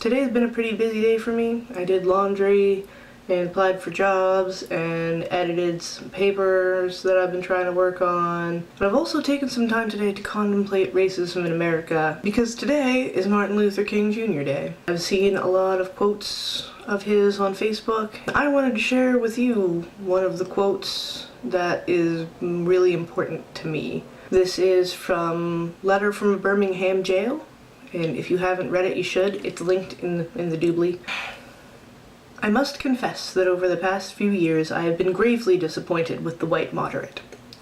Today's been a pretty busy day for me. I did laundry and applied for jobs and edited some papers that I've been trying to work on. But I've also taken some time today to contemplate racism in America because today is Martin Luther King Jr. Day. I've seen a lot of quotes of his on Facebook. I wanted to share with you one of the quotes that is really important to me. This is from Letter from a Birmingham Jail, and if you haven't read it, you should. It's linked in the doobly. I must confess that over the past few years I have been gravely disappointed with the white moderate.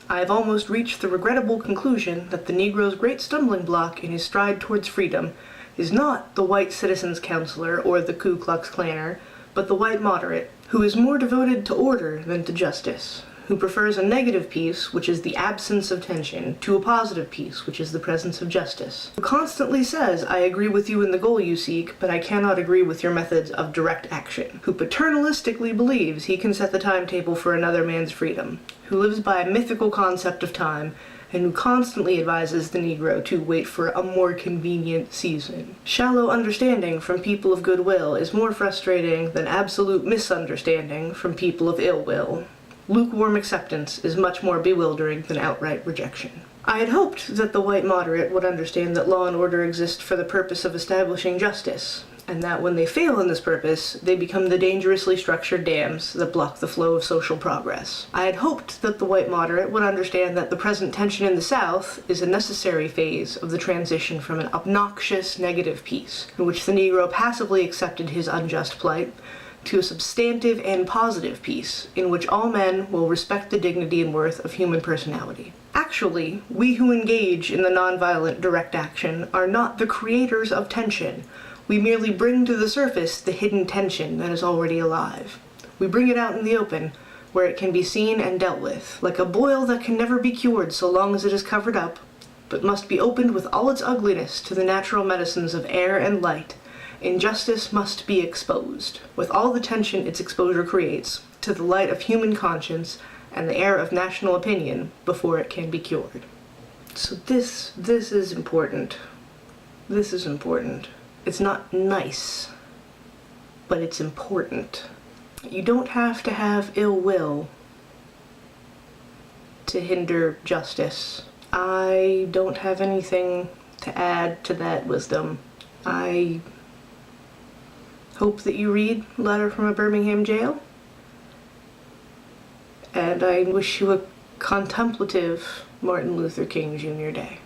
I have almost reached the regrettable conclusion that the Negro's great stumbling block in his stride towards freedom is not the white citizens' counselor or the Ku Klux Klanner, but the white moderate, who is more devoted to order than to justice, who prefers a negative peace, which is the absence of tension, to a positive peace, which is the presence of justice, who constantly says, "I agree with you in the goal you seek, but I cannot agree with your methods of direct action," who paternalistically believes he can set the timetable for another man's freedom, who lives by a mythical concept of time, and who constantly advises the Negro to wait for a more convenient season. Shallow understanding from people of goodwill is more frustrating than absolute misunderstanding from people of ill will. Lukewarm acceptance is much more bewildering than outright rejection. I had hoped that the white moderate would understand that law and order exist for the purpose of establishing justice, and that when they fail in this purpose, they become the dangerously structured dams that block the flow of social progress. I had hoped that the white moderate would understand that the present tension in the South is a necessary phase of the transition from an obnoxious negative peace, in which the Negro passively accepted his unjust plight, to a substantive and positive peace, in which all men will respect the dignity and worth of human personality. Actually, we who engage in the nonviolent direct action are not the creators of tension. We merely bring to the surface the hidden tension that is already alive. We bring it out in the open, where it can be seen and dealt with, like a boil that can never be cured so long as it is covered up, but must be opened with all its ugliness to the natural medicines of air and light. Injustice must be exposed, with all the tension its exposure creates, to the light of human conscience and the air of national opinion before it can be cured. So this is important. This is important. It's not nice, but it's important. You don't have to have ill will to hinder justice. I don't have anything to add to that wisdom. I hope that you read Letter from a Birmingham Jail, and I wish you a contemplative Martin Luther King Jr. Day.